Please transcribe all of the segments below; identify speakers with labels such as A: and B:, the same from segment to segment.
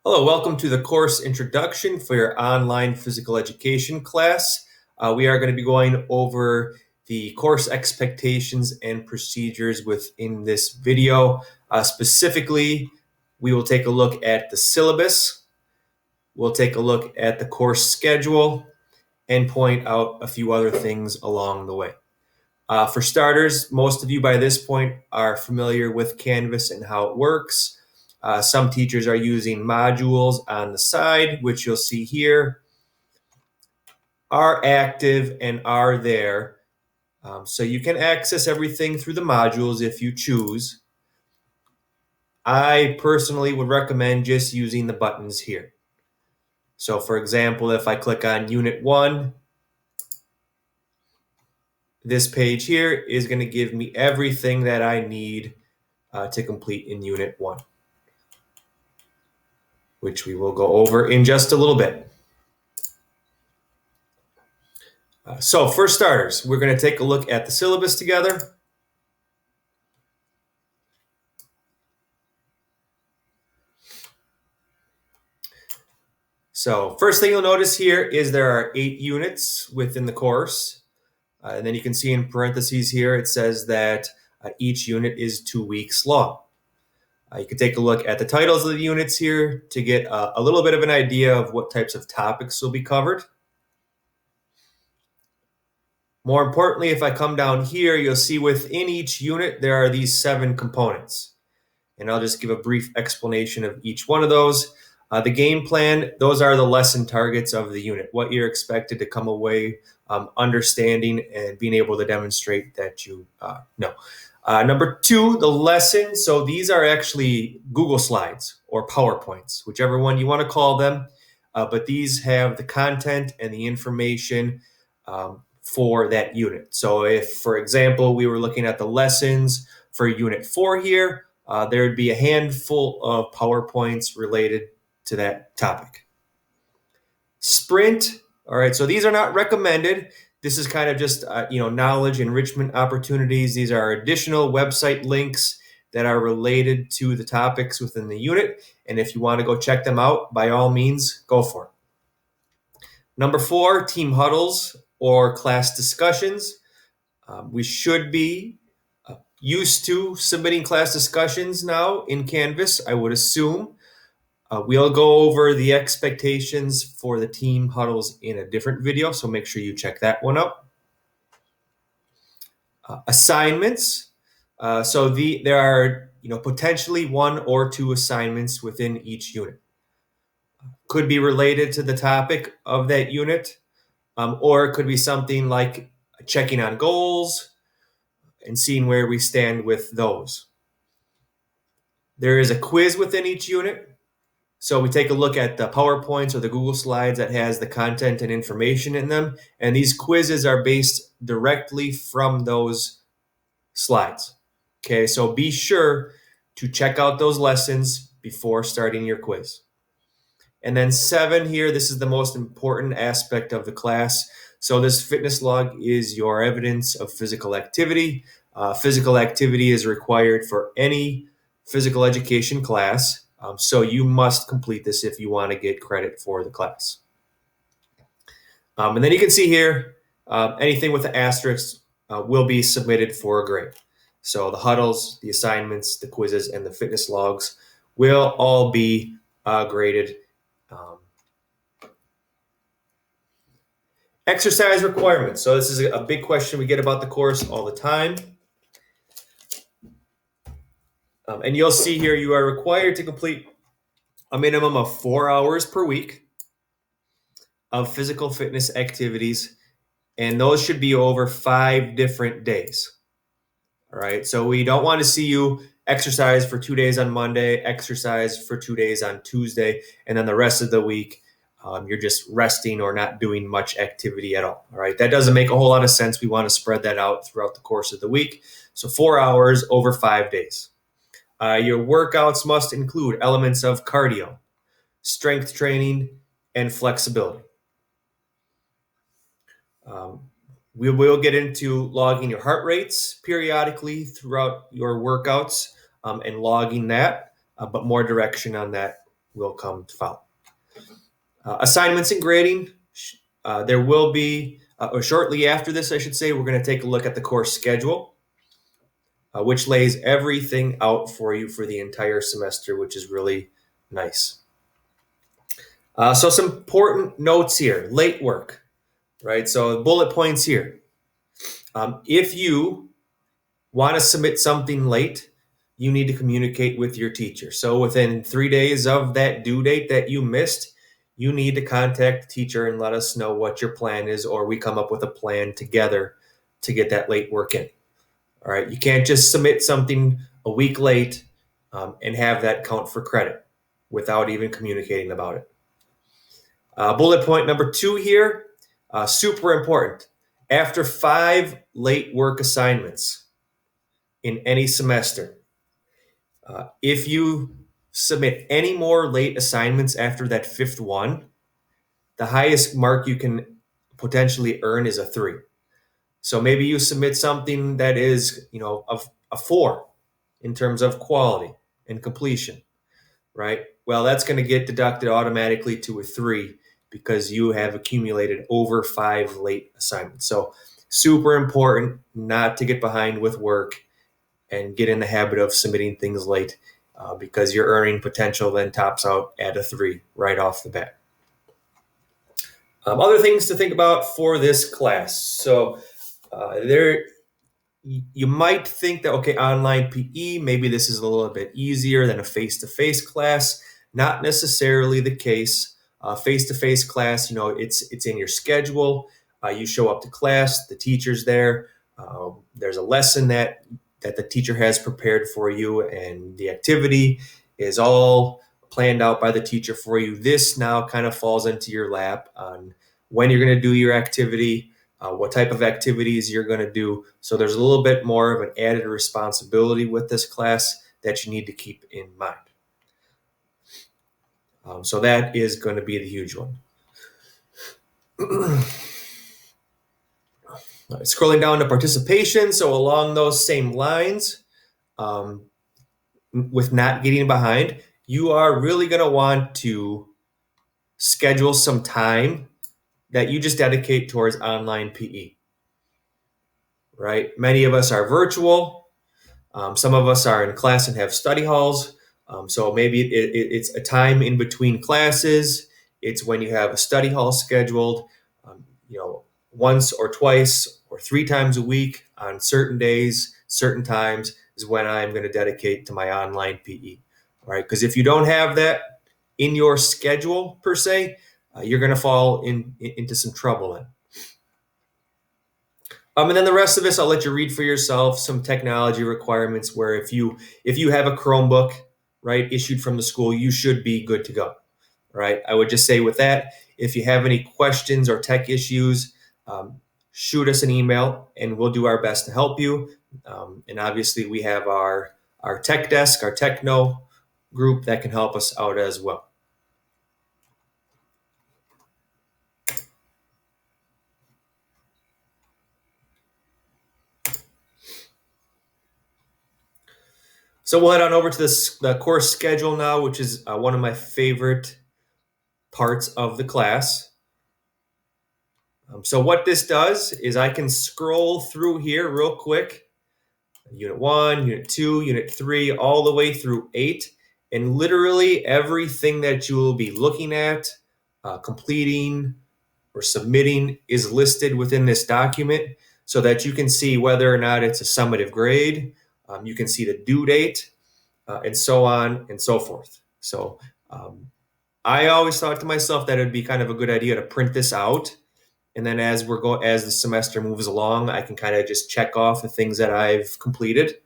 A: Hello, welcome to the course introduction for your online physical education class. We are going to be going over the course expectations and procedures within this video. Specifically, we will take a look at the syllabus, we'll take a look at the course schedule, and point out a few other things along the way. For starters, most of you by this point are familiar with Canvas and how it works. Some teachers are using modules on the side, which you'll see here are active and are there. So you can access everything through the modules if you choose. I personally would recommend just using the buttons here. So for example, if I click on Unit 1, this page here is going to give me everything that I need to complete in Unit 1, which we will go over in just a little bit. So for starters, we're going to take a look at the syllabus together. So first thing you'll notice here is there are 8 units within the course. And then you can see in parentheses here, it says that each unit is 2 weeks long. You can take a look at the titles of the units here to get a little bit of an idea of what types of topics will be covered. More importantly, if I come down here, you'll see within each unit, there are these 7 components. And I'll just give a brief explanation of each one of those. The game plan, those are the lesson targets of the unit, what you're expected to come away understanding and being able to demonstrate that you know. Number 2, the lesson. So these are actually Google Slides or PowerPoints, whichever one you want to call them. But these have the content and the information for that unit. So if, for example, we were looking at the lessons for Unit 4 here, there would be a handful of PowerPoints related to that topic. Sprint, all right, so these are not recommended. This is kind of just knowledge enrichment opportunities. These are additional website links that are related to the topics within the unit. And if you want to go check them out, by all means, go for it. Number 4, team huddles or class discussions. We should be used to submitting class discussions now in Canvas, I would assume. We'll go over the expectations for the team huddles in a different video, so make sure you check that one out. Assignments. There are potentially 1 or 2 assignments within each unit. Could be related to the topic of that unit, or it could be something like checking on goals and seeing where we stand with those. There is a quiz within each unit. So we take a look at the PowerPoints or the Google Slides that has the content and information in them. And these quizzes are based directly from those slides. Okay, so be sure to check out those lessons before starting your quiz. And then 7 here, this is the most important aspect of the class. So this fitness log is your evidence of physical activity. Physical activity is required for any physical education class. So you must complete this if you want to get credit for the class. And then you can see here, anything with the asterisk will be submitted for a grade. So the huddles, the assignments, the quizzes, and the fitness logs will all be graded. Exercise requirements. So this is a big question we get about the course all the time. And you'll see here you are required to complete a minimum of 4 hours per week of physical fitness activities, and those should be over 5 different days. All right, so we don't want to see you exercise for 2 days on Monday, exercise for 2 days on Tuesday, and then the rest of the week you're just resting or not doing much activity at all. All right, that doesn't make a whole lot of sense. We want to spread that out throughout the course of the week. So 4 hours over 5 days. Your workouts must include elements of cardio, strength training, and flexibility. We will get into logging your heart rates periodically throughout your workouts and logging that, but more direction on that will come to follow. Assignments and grading. There will be, or shortly after this, I should say, we're going to take a look at the course schedule, which lays everything out for you for the entire semester, which is really nice. So some important notes here. Late work, right? So bullet points here. If you want to submit something late, you need to communicate with your teacher. So within 3 days of that due date that you missed, you need to contact the teacher and let us know what your plan is, or we come up with a plan together to get that late work in. All right, you can't just submit something a week late and have that count for credit without even communicating about it. Bullet point number 2 here, super important. After 5 late work assignments in any semester, if you submit any more late assignments after that 5th one, the highest mark you can potentially earn is a 3. So maybe you submit something that is, a 4 in terms of quality and completion, right? Well, that's going to get deducted automatically to a 3 because you have accumulated over 5 late assignments. So super important not to get behind with work and get in the habit of submitting things late because your earning potential then tops out at a 3 right off the bat. Other things to think about for this class. So you might think that, okay, online PE, maybe this is a little bit easier than a face-to-face class. Not necessarily the case. Face-to-face class, it's in your schedule. You show up to class, the teacher's there. There's a lesson that the teacher has prepared for you, and the activity is all planned out by the teacher for you. This now kind of falls into your lap on when you're going to do your activity, what type of activities you're going to do. So there's a little bit more of an added responsibility with this class that you need to keep in mind. So that is going to be the huge one. Scrolling down to participation. So along those same lines, with not getting behind, you are really going to want to schedule some time that you just dedicate towards online PE, right? Many of us are virtual. Some of us are in class and have study halls. So maybe it's a time in between classes. It's when you have a study hall scheduled, once or twice or 3 times a week on certain days, certain times is when I'm going to dedicate to my online PE, right? Because if you don't have that in your schedule per se, you're going to fall into some trouble then. And then the rest of this, I'll let you read for yourself. Some technology requirements where if you have a Chromebook, right, issued from the school, you should be good to go, right? I would just say with that, if you have any questions or tech issues, shoot us an email and we'll do our best to help you. And obviously we have our tech desk, our techno group that can help us out as well. So we'll head on over to the course schedule now, which is one of my favorite parts of the class. So what this does is I can scroll through here real quick. Unit 1, Unit 2, Unit 3, all the way through 8. And literally everything that you will be looking at, completing, or submitting is listed within this document so that you can see whether or not it's a summative grade. You can see the due date, and so on and so forth. So I always thought to myself that it'd be kind of a good idea to print this out. And then as the semester moves along, I can kind of just check off the things that I've completed,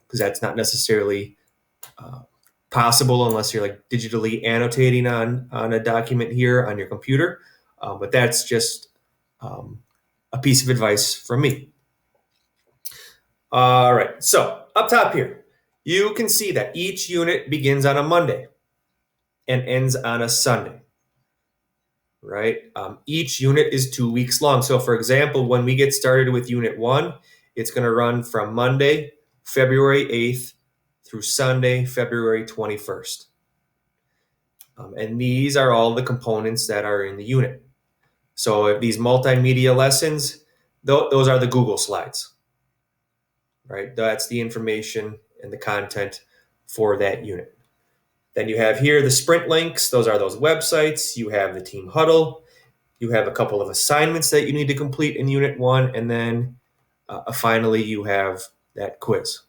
A: because that's not necessarily possible unless you're like digitally annotating on a document here on your computer. But that's just a piece of advice from me. All right, so up top here, you can see that each unit begins on a Monday and ends on a Sunday, right? Each unit is 2 weeks long. So for example, when we get started with Unit 1, it's going to run from Monday, February 8th through Sunday, February 21st. And these are all the components that are in the unit. So if these multimedia lessons, those are the Google slides, right? That's the information and the content for that unit. Then you have here the sprint links. Those are those websites. You have the team huddle. You have a couple of assignments that you need to complete in unit 1. And then finally, you have that quiz.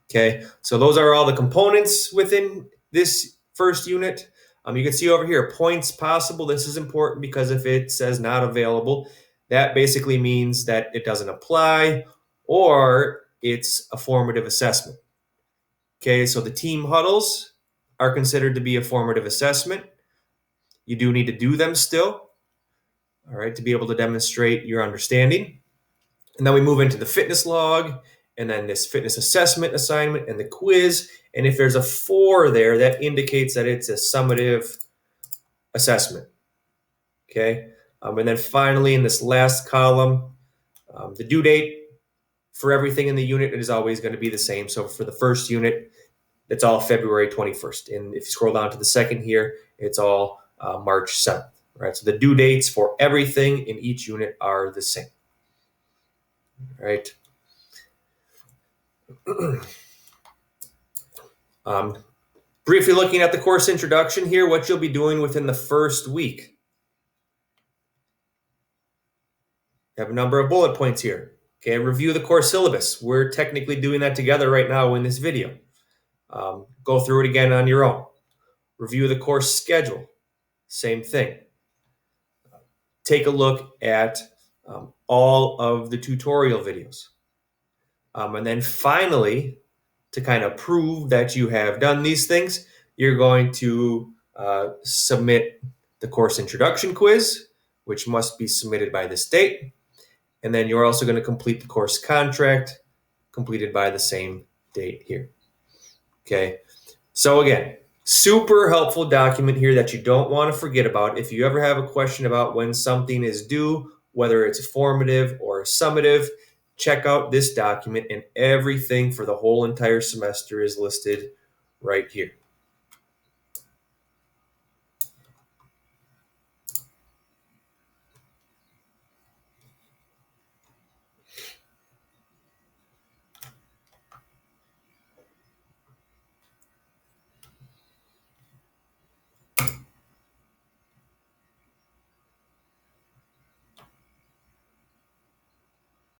A: Okay, so those are all the components within this first unit. You can see over here, points possible. This is important because if it says not available, that basically means that it doesn't apply or it's a formative assessment. Okay, so the team huddles are considered to be a formative assessment. You do need to do them still, all right, to be able to demonstrate your understanding. And then we move into the fitness log, and then this fitness assessment assignment and the quiz. And if there's a 4 there, that indicates that it's a summative assessment. Okay. And then finally, in this last column, the due date for everything in the unit is always going to be the same. So for the first unit, it's all February 21st. And if you scroll down to the second here, it's all March 7th. Right. So the due dates for everything in each unit are the same. Right. Briefly looking at the course introduction here, what you'll be doing within the first week. You have a number of bullet points here. Okay, review the course syllabus. We're technically doing that together right now in this video. Go through it again on your own. Review the course schedule. Same thing. Take a look at all of the tutorial videos. And then finally, to kind of prove that you have done these things, you're going to submit the course introduction quiz, which must be submitted by this date. And then you're also going to complete the course contract, completed by the same date here. Okay. So again, super helpful document here that you don't want to forget about. If you ever have a question about when something is due, whether it's formative or summative, check out this document, and everything for the whole entire semester is listed right here.